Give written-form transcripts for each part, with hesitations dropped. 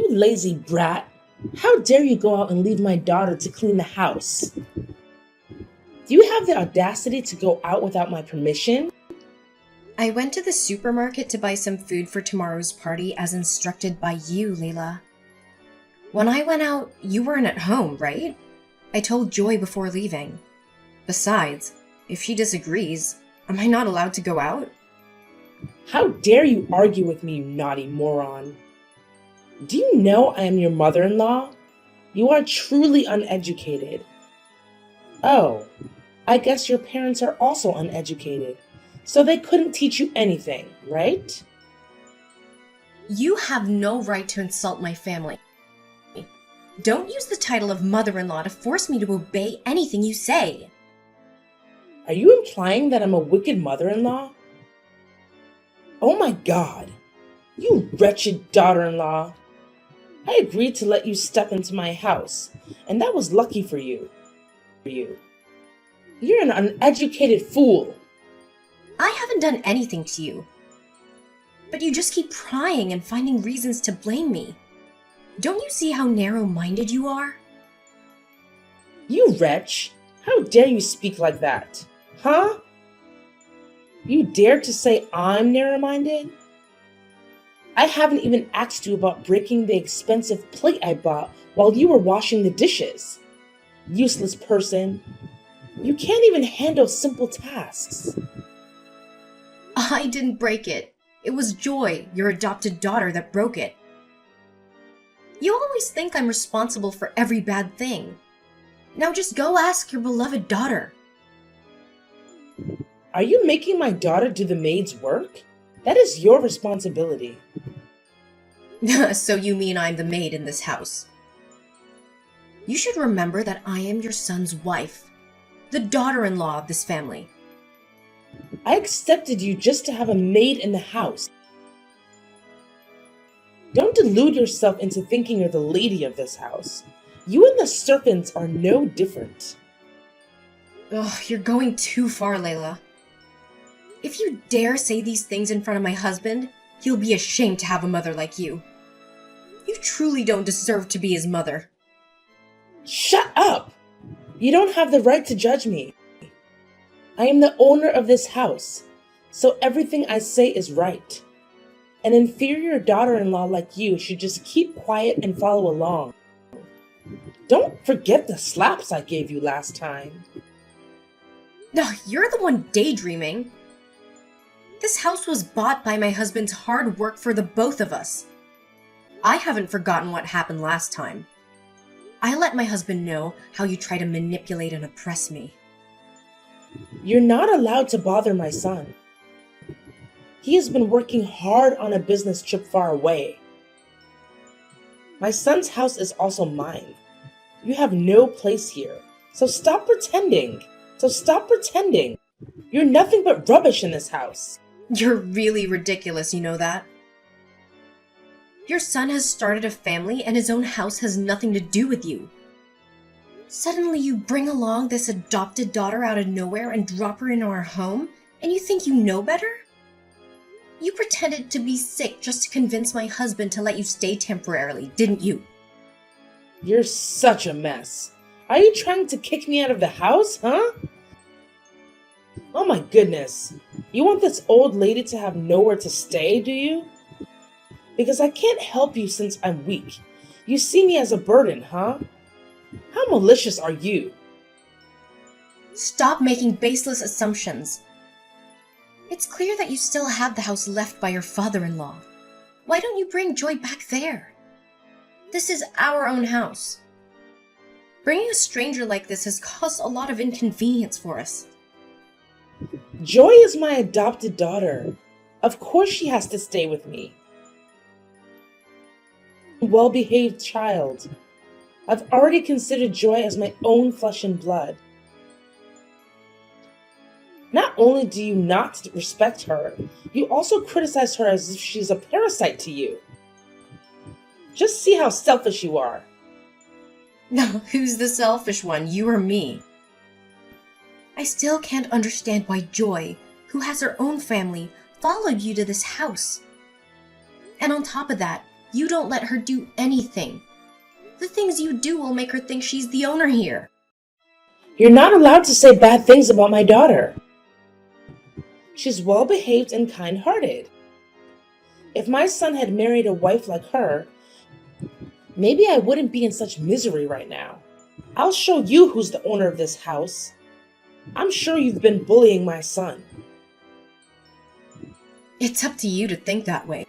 You lazy brat! How dare you go out and leave my daughter to clean the house? Do you have the audacity to go out without my permission? I went to the supermarket to buy some food for tomorrow's party as instructed by you, Layla. When I went out, you weren't at home, right? I told Joy before leaving. Besides, if she disagrees, am I not allowed to go out? How dare you argue with me, you naughty moron? Do you know I am your mother-in-law? You are truly uneducated. Oh, I guess your parents are also uneducated, so they couldn't teach you anything, right? You have no right to insult my family. Don't use the title of mother-in-law to force me to obey anything you say. Are you implying that I'm a wicked mother-in-law? Oh my God, you wretched daughter-in-law. I agreed to let you step into my house, and that was lucky for you. You're an uneducated fool. I haven't done anything to you. But you just keep prying and finding reasons to blame me. Don't you see how narrow-minded you are? You wretch! How dare you speak like that? Huh? You dare to say I'm narrow-minded? I haven't even asked you about breaking the expensive plate I bought while you were washing the dishes. Useless person. You can't even handle simple tasks. I didn't break it. It was Joy, your adopted daughter, that broke it. You always think I'm responsible for every bad thing. Now just go ask your beloved daughter. Are you making my daughter do the maid's work? That is your responsibility. So you mean I'm the maid in this house? You should remember that I am your son's wife, the daughter-in-law of this family. I accepted you just to have a maid in the house. Don't delude yourself into thinking you're the lady of this house. You and the serpents are no different. Ugh, you're going too far, Layla. If you dare say these things in front of my husband, he'll be ashamed to have a mother like you. You truly don't deserve to be his mother. Shut up! You don't have the right to judge me. I am the owner of this house, so everything I say is right. An inferior daughter-in-law like you should just keep quiet and follow along. Don't forget the slaps I gave you last time. No, you're the one daydreaming. This house was bought by my husband's hard work for the both of us. I haven't forgotten what happened last time. I let my husband know how you try to manipulate and oppress me. You're not allowed to bother my son. He has been working hard on a business trip far away. My son's house is also mine. You have no place here, so stop pretending. You're nothing but rubbish in this house. You're really ridiculous, you know that? Your son has started a family and his own house has nothing to do with you. Suddenly you bring along this adopted daughter out of nowhere and drop her into our home, and you think you know better? You pretended to be sick just to convince my husband to let you stay temporarily, didn't you? You're such a mess. Are you trying to kick me out of the house, huh? Oh my goodness. You want this old lady to have nowhere to stay, do you? Because I can't help you since I'm weak. You see me as a burden, huh? How malicious are you? Stop making baseless assumptions. It's clear that you still have the house left by your father-in-law. Why don't you bring Joy back there? This is our own house. Bringing a stranger like this has caused a lot of inconvenience for us. Joy is my adopted daughter. Of course she has to stay with me. Well-behaved child. I've already considered Joy as my own flesh and blood. Not only do you not respect her, you also criticize her as if she's a parasite to you. Just see how selfish you are. No, who's the selfish one, you or me? I still can't understand why Joy, who has her own family, followed you to this house. And on top of that, You don't let her do anything. The things you do will make her think she's the owner here. You're not allowed to say bad things about my daughter. She's well-behaved and kind-hearted. If my son had married a wife like her, maybe I wouldn't be in such misery right now. I'll show you who's the owner of this house. I'm sure you've been bullying my son. It's up to you to think that way.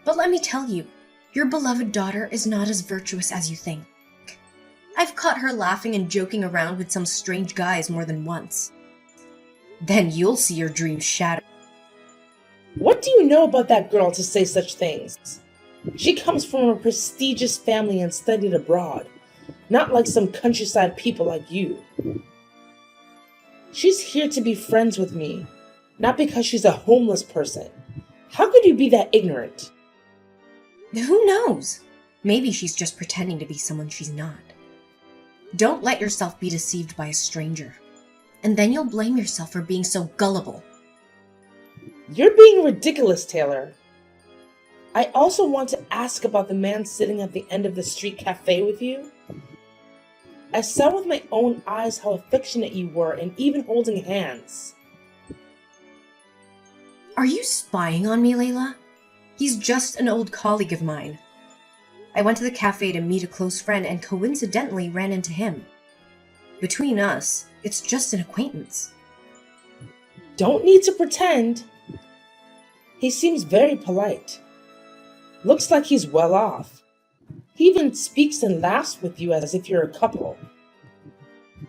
But let me tell you, your beloved daughter is not as virtuous as you think. I've caught her laughing and joking around with some strange guys more than once. Then you'll see your dreams shattered. What do you know about that girl to say such things? She comes from a prestigious family and studied abroad, not like some countryside people like you. She's here to be friends with me, not because she's a homeless person. How could you be that ignorant? Who knows? Maybe she's just pretending to be someone she's not. Don't let yourself be deceived by a stranger, and then you'll blame yourself for being so gullible. You're being ridiculous, Taylor. I also want to ask about the man sitting at the end of the street cafe with you. I saw with my own eyes how affectionate you were and even holding hands. Are you spying on me, Layla? He's just an old colleague of mine. I went to the cafe to meet a close friend and coincidentally ran into him. Between us, it's just an acquaintance. Don't need to pretend. He seems very polite. Looks like he's well off. He even speaks and laughs with you as if you're a couple.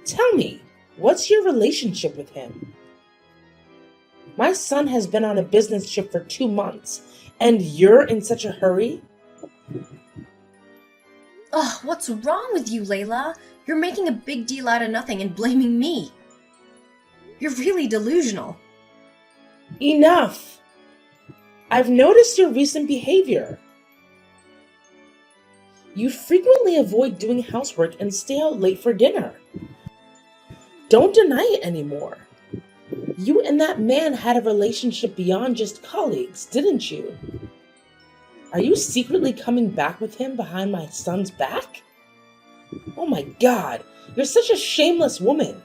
Tell me, what's your relationship with him? My son has been on a business trip for 2 months, and you're in such a hurry? Ugh, what's wrong with you, Layla? You're making a big deal out of nothing and blaming me. You're really delusional. Enough! I've noticed your recent behavior. You frequently avoid doing housework and stay out late for dinner. Don't deny it anymore. You and that man had a relationship beyond just colleagues, didn't you? Are you secretly coming back with him behind my son's back? Oh my God, you're such a shameless woman.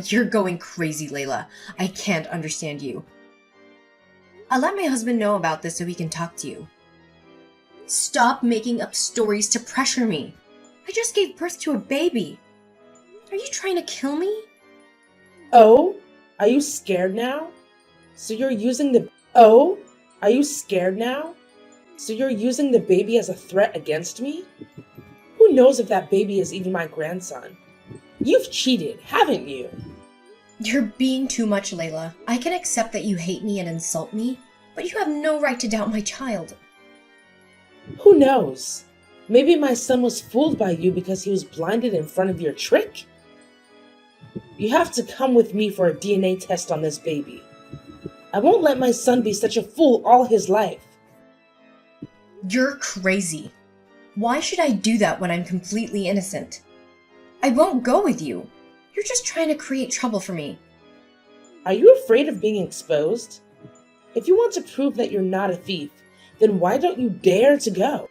You're going crazy, Layla. I can't understand you. I'll let my husband know about this so he can talk to you. Stop making up stories to pressure me. I just gave birth to a baby. Are you trying to kill me? Oh, are you scared now? So you're using the baby as a threat against me? Who knows if that baby is even my grandson? You've cheated, haven't you? You're being too much, Layla. I can accept that you hate me and insult me, but you have no right to doubt my child. Who knows? Maybe my son was fooled by you because he was blinded in front of your trick? You have to come with me for a DNA test on this baby. I won't let my son be such a fool all his life. You're crazy. Why should I do that when I'm completely innocent? I won't go with you. You're just trying to create trouble for me. Are you afraid of being exposed? If you want to prove that you're not a thief, then why don't you dare to go?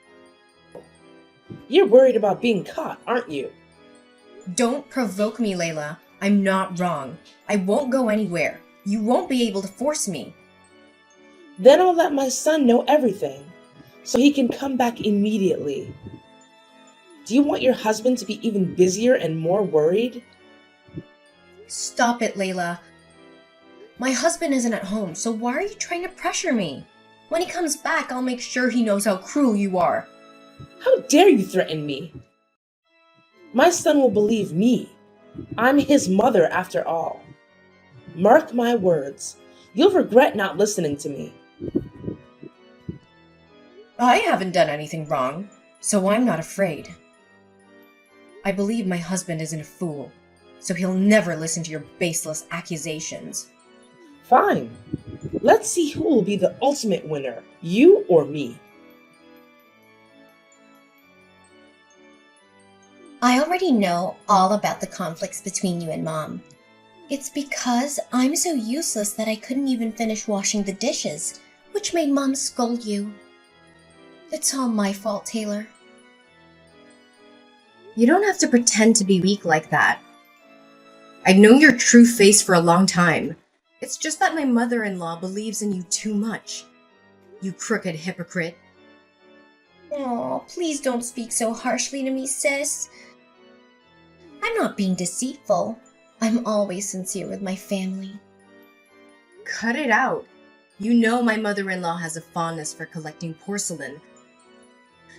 You're worried about being caught, aren't you? Don't provoke me, Layla. I'm not wrong. I won't go anywhere. You won't be able to force me. Then I'll let my son know everything, so he can come back immediately. Do you want your husband to be even busier and more worried? Stop it, Layla. My husband isn't at home, so why are you trying to pressure me? When he comes back, I'll make sure he knows how cruel you are. How dare you threaten me? My son will believe me. I'm his mother after all. Mark my words. You'll regret not listening to me. I haven't done anything wrong, so I'm not afraid. I believe my husband isn't a fool, so he'll never listen to your baseless accusations. Fine. Let's see who will be the ultimate winner, you or me. I already know all about the conflicts between you and Mom. It's because I'm so useless that I couldn't even finish washing the dishes, which made Mom scold you. It's all my fault, Taylor. You don't have to pretend to be weak like that. I've known your true face for a long time. It's just that my mother-in-law believes in you too much. You crooked hypocrite. Oh, please don't speak so harshly to me, sis. I'm not being deceitful. I'm always sincere with my family. Cut it out. You know my mother-in-law has a fondness for collecting porcelain.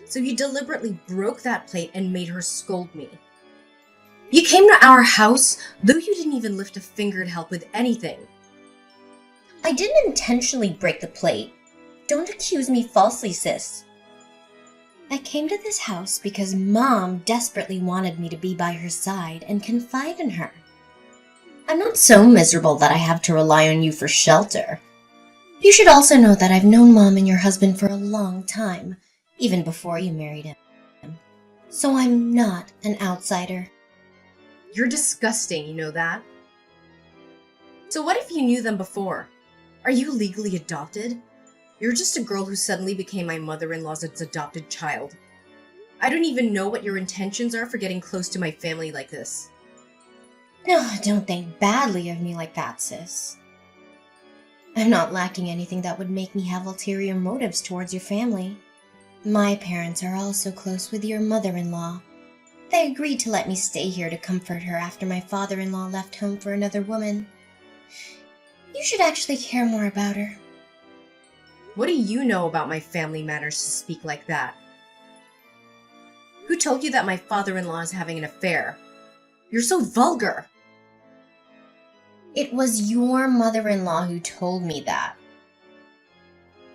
So you deliberately broke that plate and made her scold me. You came to our house, though you didn't even lift a finger to help with anything. I didn't intentionally break the plate. Don't accuse me falsely, sis. I came to this house because Mom desperately wanted me to be by her side and confide in her. I'm not so miserable that I have to rely on you for shelter. You should also know that I've known Mom and your husband for a long time, even before you married him. So I'm not an outsider. You're disgusting, you know that? So what if you knew them before? Are you legally adopted? You're just a girl who suddenly became my mother-in-law's adopted child. I don't even know what your intentions are for getting close to my family like this. No, don't think badly of me like that, sis. I'm not lacking anything that would make me have ulterior motives towards your family. My parents are also close with your mother-in-law. They agreed to let me stay here to comfort her after my father-in-law left home for another woman. You should actually care more about her. What do you know about my family matters to speak like that? Who told you that my father-in-law is having an affair? You're so vulgar. It was your mother-in-law who told me that.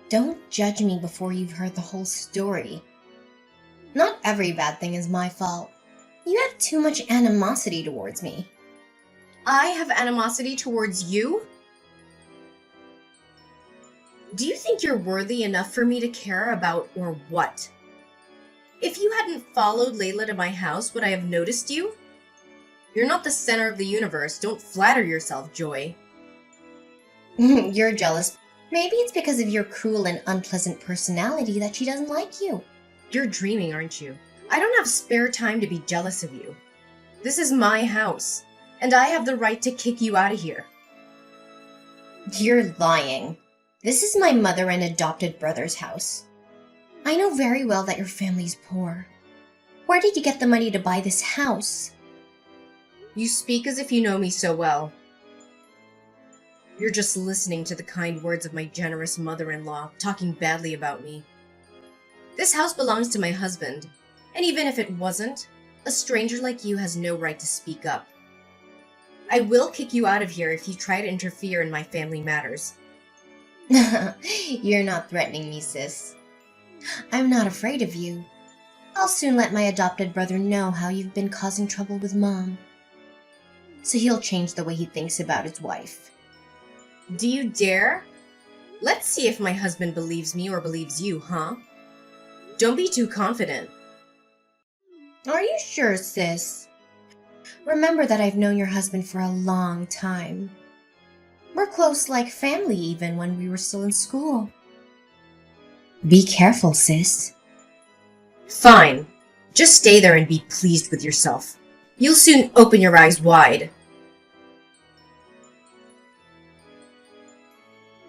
Don't judge me before you've heard the whole story. Not every bad thing is my fault. You have too much animosity towards me. I have animosity towards you? Do you think you're worthy enough for me to care about, or what? If you hadn't followed Layla to my house, would I have noticed you? You're not the center of the universe. Don't flatter yourself, Joy. You're jealous. Maybe it's because of your cruel and unpleasant personality that she doesn't like you. You're dreaming, aren't you? I don't have spare time to be jealous of you. This is my house, and I have the right to kick you out of here. You're lying. This is my mother and adopted brother's house. I know very well that your family's poor. Where did you get the money to buy this house? You speak as if you know me so well. You're just listening to the kind words of my generous mother-in-law talking badly about me. This house belongs to my husband, and even if it wasn't, a stranger like you has no right to speak up. I will kick you out of here if you try to interfere in my family matters. You're not threatening me, sis. I'm not afraid of you. I'll soon let my adopted brother know how you've been causing trouble with Mom. So he'll change the way he thinks about his wife. Do you dare? Let's see if my husband believes me or believes you, huh? Don't be too confident. Are you sure, sis? Remember that I've known your husband for a long time. We're close like family even when we were still in school. Be careful, sis. Fine. Just stay there and be pleased with yourself. You'll soon open your eyes wide.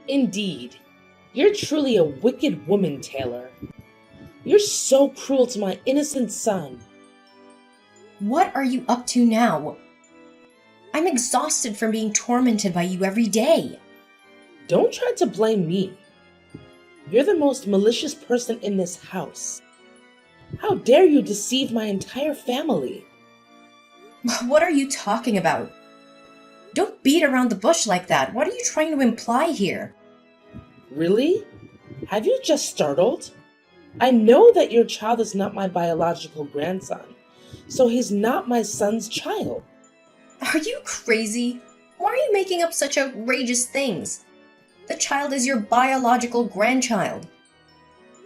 Indeed. You're truly a wicked woman, Taylor. You're so cruel to my innocent son. What are you up to now? I'm exhausted from being tormented by you every day. Don't try to blame me. You're the most malicious person in this house. How dare you deceive my entire family? What are you talking about? Don't beat around the bush like that. What are you trying to imply here? Really? Have you just startled? I know that your child is not my biological grandson, so he's not my son's child. Are you crazy? Why are you making up such outrageous things? The child is your biological grandchild.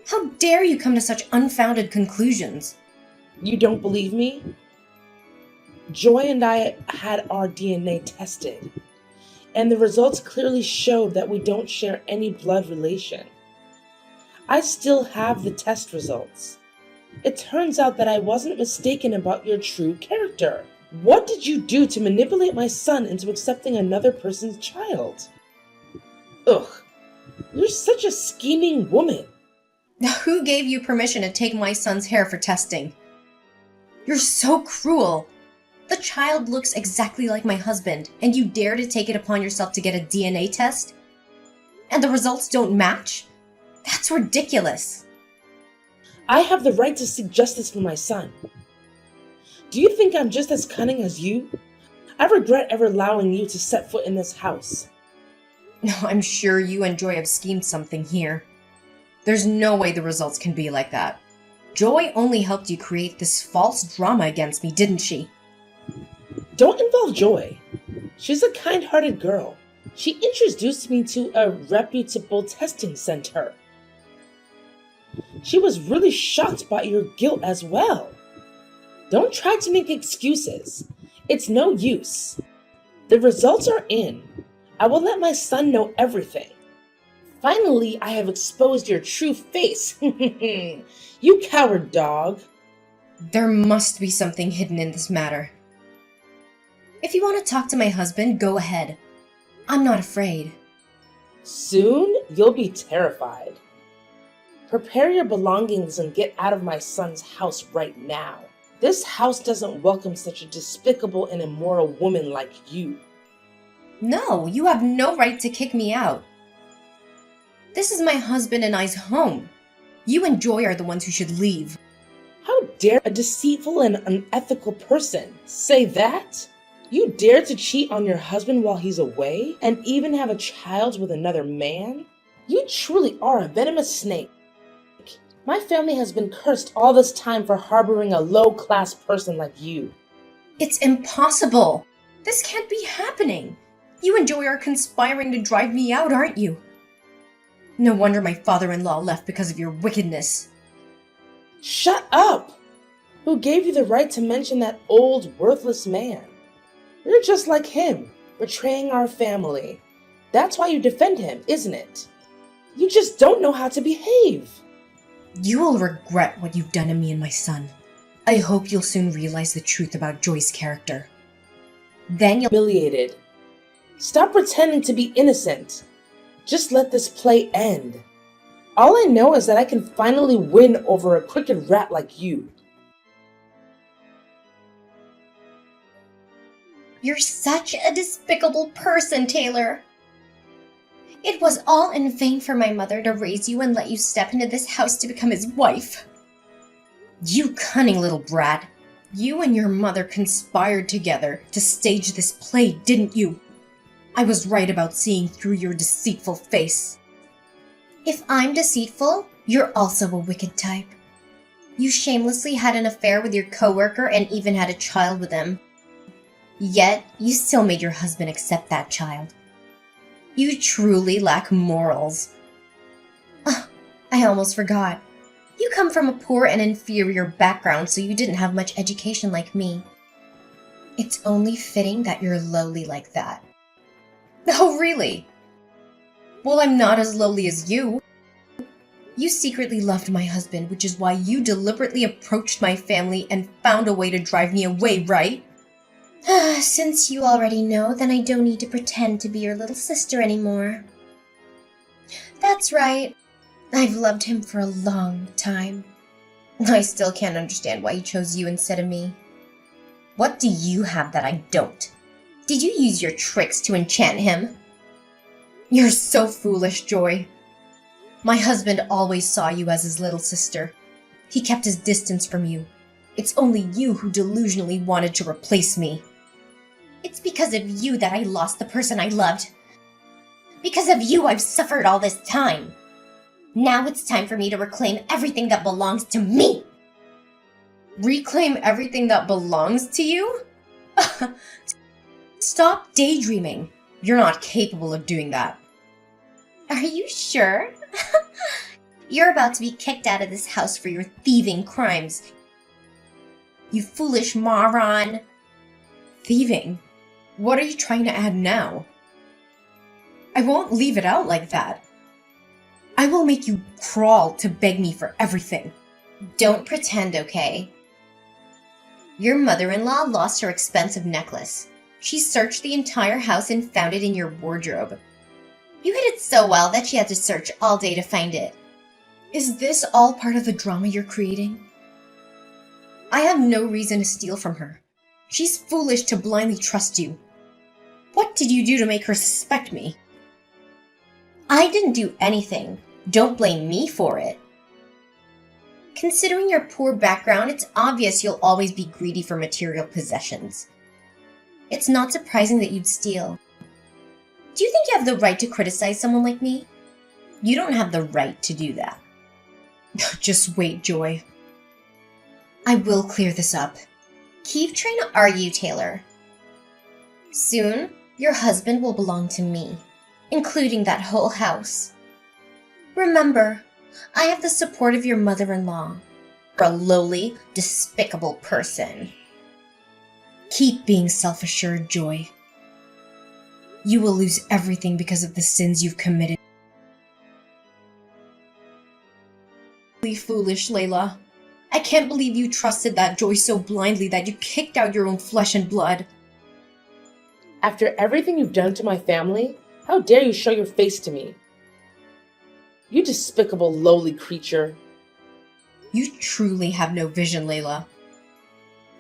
How dare you come to such unfounded conclusions? You don't believe me? Joy and I had our DNA tested, and the results clearly showed that we don't share any blood relation. I still have the test results. It turns out that I wasn't mistaken about your true character. What did you do to manipulate my son into accepting another person's child? Ugh, you're such a scheming woman. Who gave you permission to take my son's hair for testing? You're so cruel. The child looks exactly like my husband, and you dare to take it upon yourself to get a DNA test? And the results don't match? That's ridiculous. I have the right to seek justice for my son. Do you think I'm just as cunning as you? I regret ever allowing you to set foot in this house. No, I'm sure you and Joy have schemed something here. There's no way the results can be like that. Joy only helped you create this false drama against me, didn't she? Don't involve Joy. She's a kind-hearted girl. She introduced me to a reputable testing center. She was really shocked by your guilt as well. Don't try to make excuses. It's no use. The results are in. I will let my son know everything. Finally, I have exposed your true face. You coward dog. There must be something hidden in this matter. If you want to talk to my husband, go ahead. I'm not afraid. Soon, you'll be terrified. Prepare your belongings and get out of my son's house right now. This house doesn't welcome such a despicable and immoral woman like you. No, you have no right to kick me out. This is my husband and I's home. You and Joy are the ones who should leave. How dare a deceitful and unethical person say that? You dare to cheat on your husband while he's away and even have a child with another man? You truly are a venomous snake. My family has been cursed all this time for harboring a low-class person like you. It's impossible. This can't be happening. You and Joy are conspiring to drive me out, aren't you? No wonder my father-in-law left because of your wickedness. Shut up! Who gave you the right to mention that old, worthless man? You're just like him, betraying our family. That's why you defend him, isn't it? You just don't know how to behave. You will regret what you've done to me and my son. I hope you'll soon realize the truth about Joy's character. Then you'll— Humiliated. Stop pretending to be innocent. Just let this play end. All I know is that I can finally win over a crooked rat like you. You're such a despicable person, Taylor. It was all in vain for my mother to raise you and let you step into this house to become his wife. You cunning little brat. You and your mother conspired together to stage this play, didn't you? I was right about seeing through your deceitful face. If I'm deceitful, you're also a wicked type. You shamelessly had an affair with your coworker and even had a child with him. Yet, you still made your husband accept that child. You truly lack morals. I almost forgot. You come from a poor and inferior background, so you didn't have much education like me. It's only fitting that you're lowly like that. Oh, really? Well, I'm not as lowly as you. You secretly loved my husband, which is why you deliberately approached my family and found a way to drive me away, right? Since you already know, then I don't need to pretend to be your little sister anymore. That's right. I've loved him for a long time. I still can't understand why he chose you instead of me. What do you have that I don't? Did you use your tricks to enchant him? You're so foolish, Joy. My husband always saw you as his little sister. He kept his distance from you. It's only you who delusionally wanted to replace me. It's because of you that I lost the person I loved. Because of you, I've suffered all this time. Now it's time for me to reclaim everything that belongs to me. Reclaim everything that belongs to you? Stop daydreaming. You're not capable of doing that. Are you sure? You're about to be kicked out of this house for your thieving crimes. You foolish moron. Thieving? What are you trying to add now? I won't leave it out like that. I will make you crawl to beg me for everything. Don't pretend, okay? Your mother-in-law lost her expensive necklace. She searched the entire house and found it in your wardrobe. You hid it so well that she had to search all day to find it. Is this all part of the drama you're creating? I have no reason to steal from her. She's foolish to blindly trust you. What did you do to make her suspect me? I didn't do anything. Don't blame me for it. Considering your poor background, it's obvious you'll always be greedy for material possessions. It's not surprising that you'd steal. Do you think you have the right to criticize someone like me? You don't have the right to do that. Just wait, Joy. I will clear this up. Keep trying to argue, Taylor. Soon, your husband will belong to me, including that whole house. Remember, I have the support of your mother-in-law. You're a lowly, despicable person. Keep being self-assured, Joy. You will lose everything because of the sins you've committed. Really foolish, Layla. I can't believe you trusted that Joy so blindly that you kicked out your own flesh and blood. After everything you've done to my family, how dare you show your face to me? You despicable, lowly creature. You truly have no vision, Layla.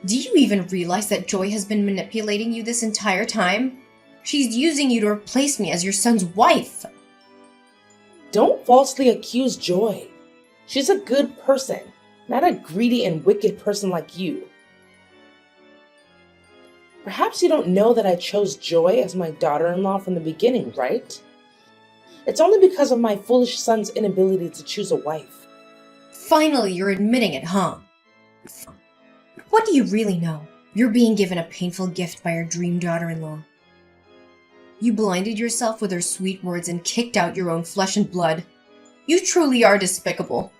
Do you even realize that Joy has been manipulating you this entire time? She's using you to replace me as your son's wife. Don't falsely accuse Joy. She's a good person, not a greedy and wicked person like you. Perhaps you don't know that I chose Joy as my daughter-in-law from the beginning, right? It's only because of my foolish son's inability to choose a wife. Finally, you're admitting it, huh? What do you really know? You're being given a painful gift by your dream daughter-in-law. You blinded yourself with her sweet words and kicked out your own flesh and blood. You truly are despicable.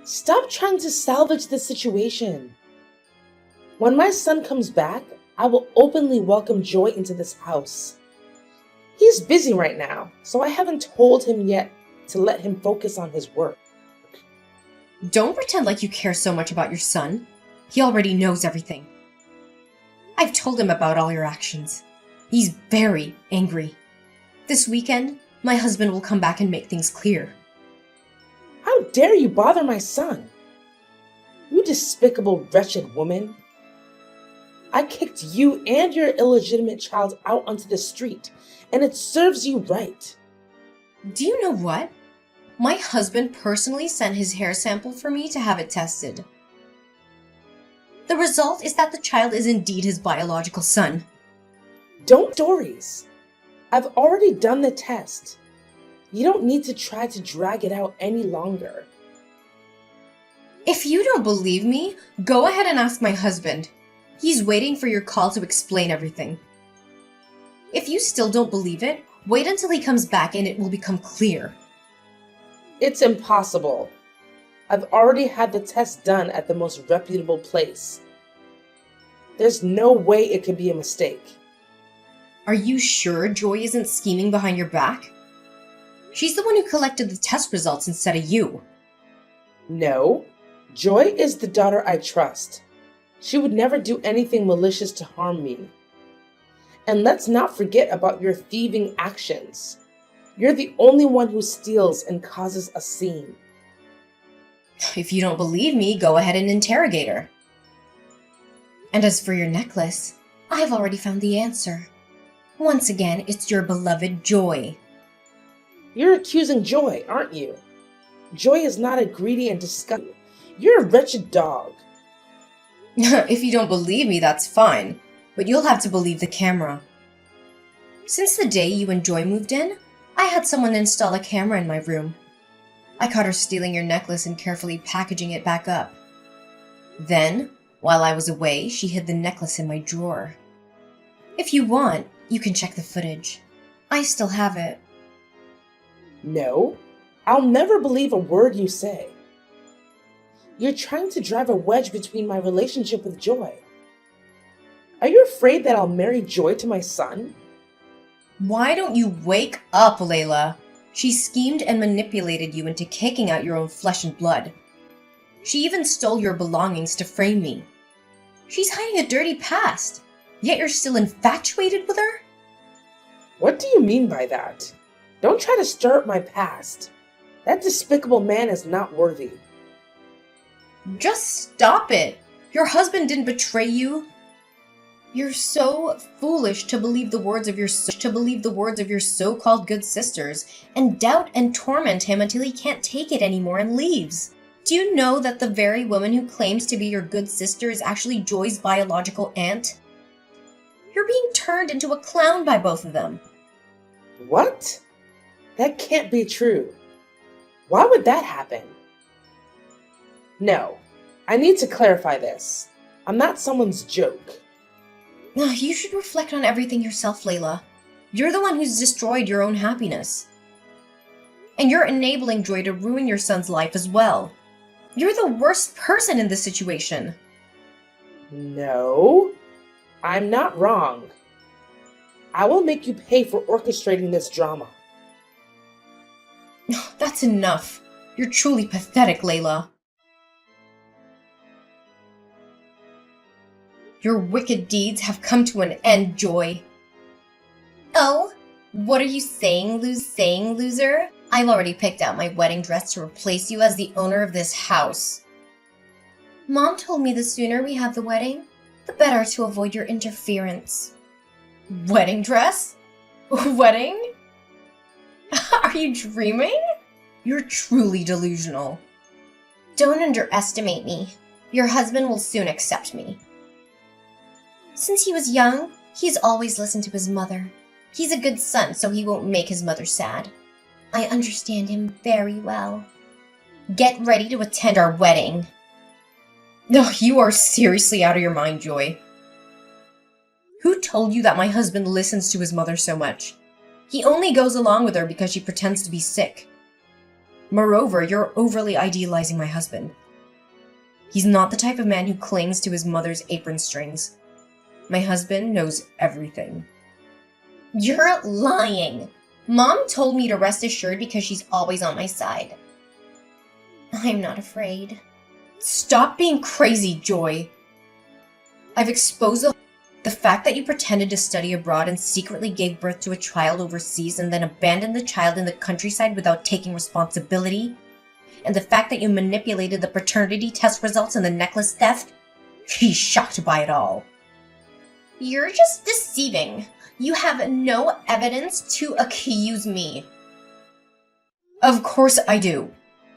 Stop trying to salvage the situation. When my son comes back, I will openly welcome Joy into this house. He's busy right now, so I haven't told him yet to let him focus on his work. Don't pretend like you care so much about your son. He already knows everything. I've told him about all your actions. He's very angry. This weekend, my husband will come back and make things clear. How dare you bother my son? You despicable, wretched woman. I kicked you and your illegitimate child out onto the street, and it serves you right. Do you know what? My husband personally sent his hair sample for me to have it tested. The result is that the child is indeed his biological son. Don't stories. I've already done the test. You don't need to try to drag it out any longer. If you don't believe me, go ahead and ask my husband. He's waiting for your call to explain everything. If you still don't believe it, wait until he comes back and it will become clear. It's impossible. I've already had the test done at the most reputable place. There's no way it could be a mistake. Are you sure Joy isn't scheming behind your back? She's the one who collected the test results instead of you. No, Joy is the daughter I trust. She would never do anything malicious to harm me. And let's not forget about your thieving actions. You're the only one who steals and causes a scene. If you don't believe me, go ahead and interrogate her. And as for your necklace, I've already found the answer. Once again, it's your beloved Joy. You're accusing Joy, aren't you? Joy is not a greedy and disgusting. You're a wretched dog. If you don't believe me, that's fine. But you'll have to believe the camera. Since the day you and Joy moved in, I had someone install a camera in my room. I caught her stealing your necklace and carefully packaging it back up. Then, while I was away, she hid the necklace in my drawer. If you want, you can check the footage. I still have it. No, I'll never believe a word you say. You're trying to drive a wedge between my relationship with Joy. Are you afraid that I'll marry Joy to my son? Why don't you wake up, Layla? She schemed and manipulated you into kicking out your own flesh and blood. She even stole your belongings to frame me. She's hiding a dirty past, yet you're still infatuated with her? What do you mean by that? Don't try to stir up my past. That despicable man is not worthy. Just stop it! Your husband didn't betray you. You're so foolish to believe the words of your so-called good sisters and doubt and torment him until he can't take it anymore and leaves. Do you know that the very woman who claims to be your good sister is actually Joy's biological aunt? You're being turned into a clown by both of them. What? That can't be true. Why would that happen? No, I need to clarify this. I'm not someone's joke. You should reflect on everything yourself, Layla. You're the one who's destroyed your own happiness. And you're enabling Joy to ruin your son's life as well. You're the worst person in this situation. No, I'm not wrong. I will make you pay for orchestrating this drama. That's enough. You're truly pathetic, Layla. Your wicked deeds have come to an end, Joy. Oh, what are you saying, loser? I've already picked out my wedding dress to replace you as the owner of this house. Mom told me the sooner we have the wedding, the better to avoid your interference. Wedding dress? Wedding? Are you dreaming? You're truly delusional. Don't underestimate me. Your husband will soon accept me. Since he was young, he's always listened to his mother. He's a good son, so he won't make his mother sad. I understand him very well. Get ready to attend our wedding. No, you are seriously out of your mind, Joy. Who told you that my husband listens to his mother so much? He only goes along with her because she pretends to be sick. Moreover, you're overly idealizing my husband. He's not the type of man who clings to his mother's apron strings. My husband knows everything. You're lying. Mom told me to rest assured because she's always on my side. I'm not afraid. Stop being crazy, Joy. I've exposed the fact that you pretended to study abroad and secretly gave birth to a child overseas and then abandoned the child in the countryside without taking responsibility, and the fact that you manipulated the paternity test results and the necklace theft. He's shocked by it all. You're just deceiving. You have no evidence to accuse me. Of course I do.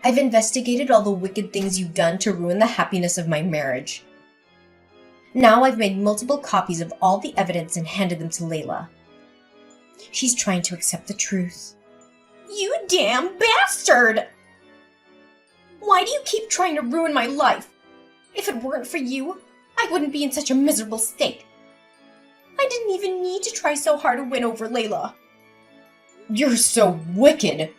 I've investigated all the wicked things you've done to ruin the happiness of my marriage. Now I've made multiple copies of all the evidence and handed them to Layla. She's trying to accept the truth. You damn bastard! Why do you keep trying to ruin my life? If it weren't for you, I wouldn't be in such a miserable state. I didn't even need to try so hard to win over Layla. You're so wicked.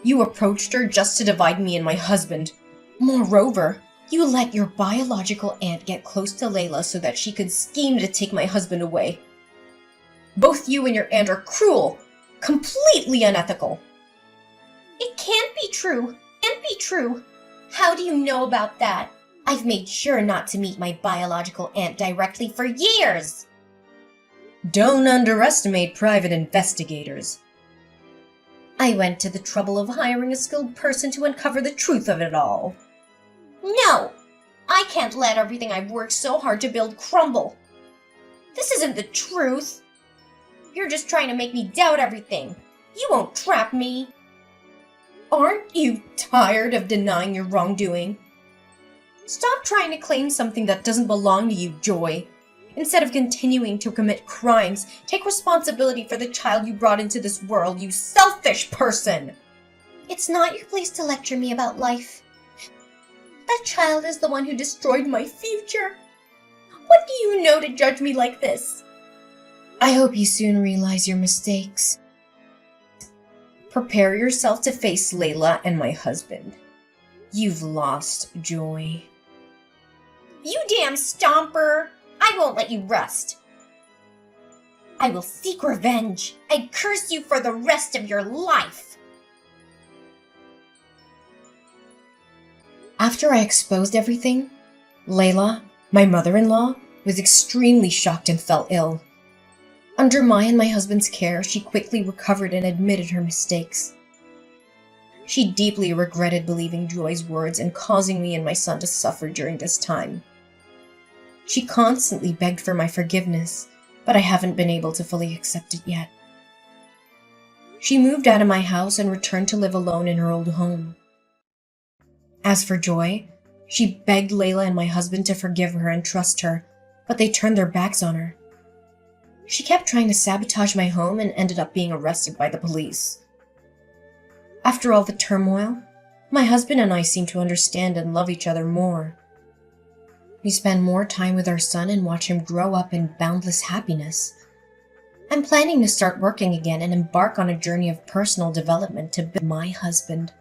You approached her just to divide me and my husband. Moreover, you let your biological aunt get close to Layla so that she could scheme to take my husband away. Both you and your aunt are cruel, completely unethical. It can't be true. Can't be true. How do you know about that? I've made sure not to meet my biological aunt directly for years. Don't underestimate private investigators. I went to the trouble of hiring a skilled person to uncover the truth of it all. No! I can't let everything I've worked so hard to build crumble. This isn't the truth. You're just trying to make me doubt everything. You won't trap me. Aren't you tired of denying your wrongdoing? Stop trying to claim something that doesn't belong to you, Joy. Instead of continuing to commit crimes, take responsibility for the child you brought into this world, you selfish person! It's not your place to lecture me about life. That child is the one who destroyed my future. What do you know to judge me like this? I hope you soon realize your mistakes. Prepare yourself to face Layla and my husband. You've lost, Joy. You damn stomper! I won't let you rest. I will seek revenge. I curse you for the rest of your life. After I exposed everything, Layla, my mother-in-law, was extremely shocked and fell ill. Under my and my husband's care, she quickly recovered and admitted her mistakes. She deeply regretted believing Joy's words and causing me and my son to suffer during this time. She constantly begged for my forgiveness, but I haven't been able to fully accept it yet. She moved out of my house and returned to live alone in her old home. As for Joy, she begged Layla and my husband to forgive her and trust her, but they turned their backs on her. She kept trying to sabotage my home and ended up being arrested by the police. After all the turmoil, my husband and I seem to understand and love each other more. We spend more time with our son and watch him grow up in boundless happiness. I'm planning to start working again and embark on a journey of personal development to build my husband.